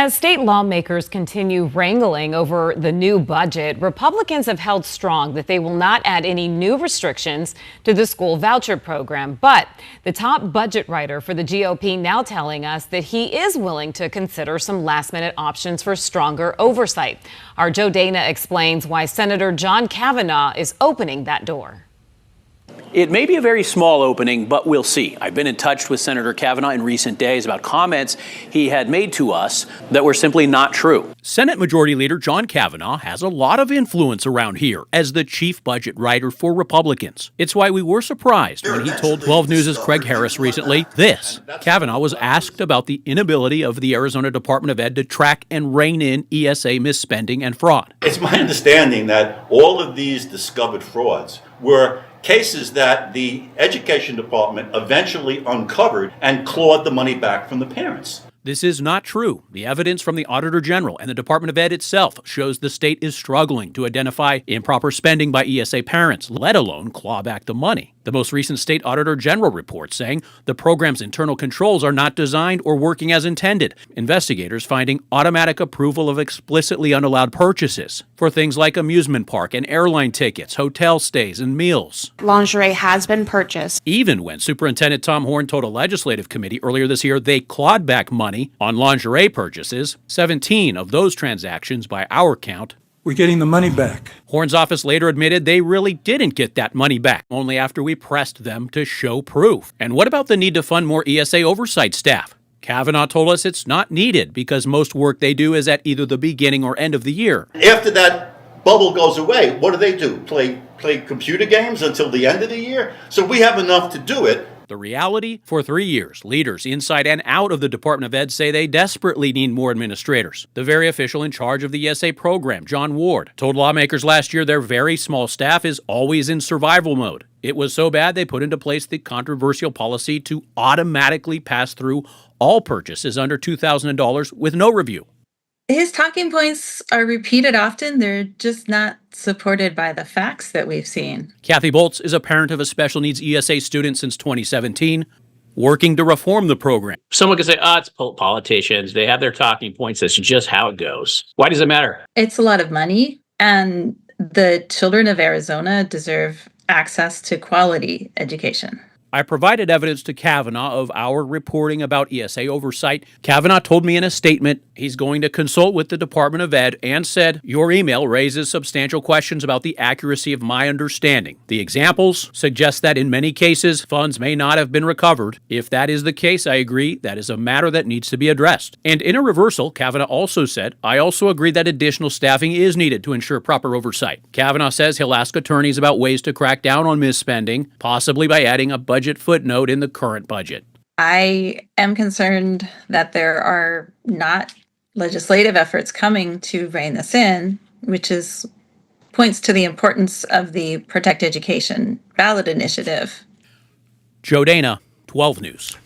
As state lawmakers continue wrangling over the new budget, Republicans have held strong that they will not add any new restrictions to the school voucher program. But the top budget writer for the GOP now telling us that he is willing to consider some last-minute options for stronger oversight. Our Joe Dana explains why Senator John Kavanagh is opening that door. It may be a very small opening, but we'll see. I've been in touch with Senator Kavanagh in recent days about comments he had made to us that were simply not true. Senate Majority Leader John Kavanagh has a lot of influence around here as the chief budget writer for Republicans. It's why we were surprised when he told 12 News' Craig Harris recently this. Kavanagh was asked about the inability of the Arizona Department of Ed to track and rein in ESA misspending and fraud. It's my understanding that all of these discovered frauds were cases that the Education Department eventually uncovered and clawed the money back from the parents. This is not true. The evidence from the Auditor General and the Department of Ed itself shows the state is struggling to identify improper spending by ESA parents, let alone claw back the money. The most recent state Auditor General report saying the program's internal controls are not designed or working as intended. Investigators finding automatic approval of explicitly unallowed purchases for things like amusement park and airline tickets, hotel stays, and meals. Lingerie has been purchased. Even when Superintendent Tom Horn told a legislative committee earlier this year they clawed back money on lingerie purchases, 17 of those transactions, by our count, we're getting the money back. Horn's office later admitted they really didn't get that money back, only after we pressed them to show proof. And what about the need to fund more ESA oversight staff? Kavanagh told us it's not needed because most work they do is at either the beginning or end of the year. After that bubble goes away, what do? Play computer games until the end of the year? So we have enough to do it. The reality? For 3 years, leaders inside and out of the Department of Ed say they desperately need more administrators. The very official in charge of the ESA program, John Ward, told lawmakers last year their very small staff is always in survival mode. It was so bad they put into place the controversial policy to automatically pass through all purchases under $2,000 with no review. His talking points are repeated often. They're just not supported by the facts that we've seen. Kathy Boltz is a parent of a special needs ESA student since 2017, working to reform the program. Someone could say, it's politicians. They have their talking points. That's just how it goes. Why does it matter? It's a lot of money, and the children of Arizona deserve access to quality education. I provided evidence to Kavanagh of our reporting about ESA oversight. Kavanagh told me in a statement he's going to consult with the Department of Ed and said, your email raises substantial questions about the accuracy of my understanding. The examples suggest that in many cases, funds may not have been recovered. If that is the case, I agree that is a matter that needs to be addressed. And in a reversal, Kavanagh also said, I also agree that additional staffing is needed to ensure proper oversight. Kavanagh says he'll ask attorneys about ways to crack down on misspending, possibly by adding a budget footnote in the current budget. I am concerned that there are not legislative efforts coming to rein this in, which points to the importance of the Protect Education ballot initiative. Joe Dana, 12 News.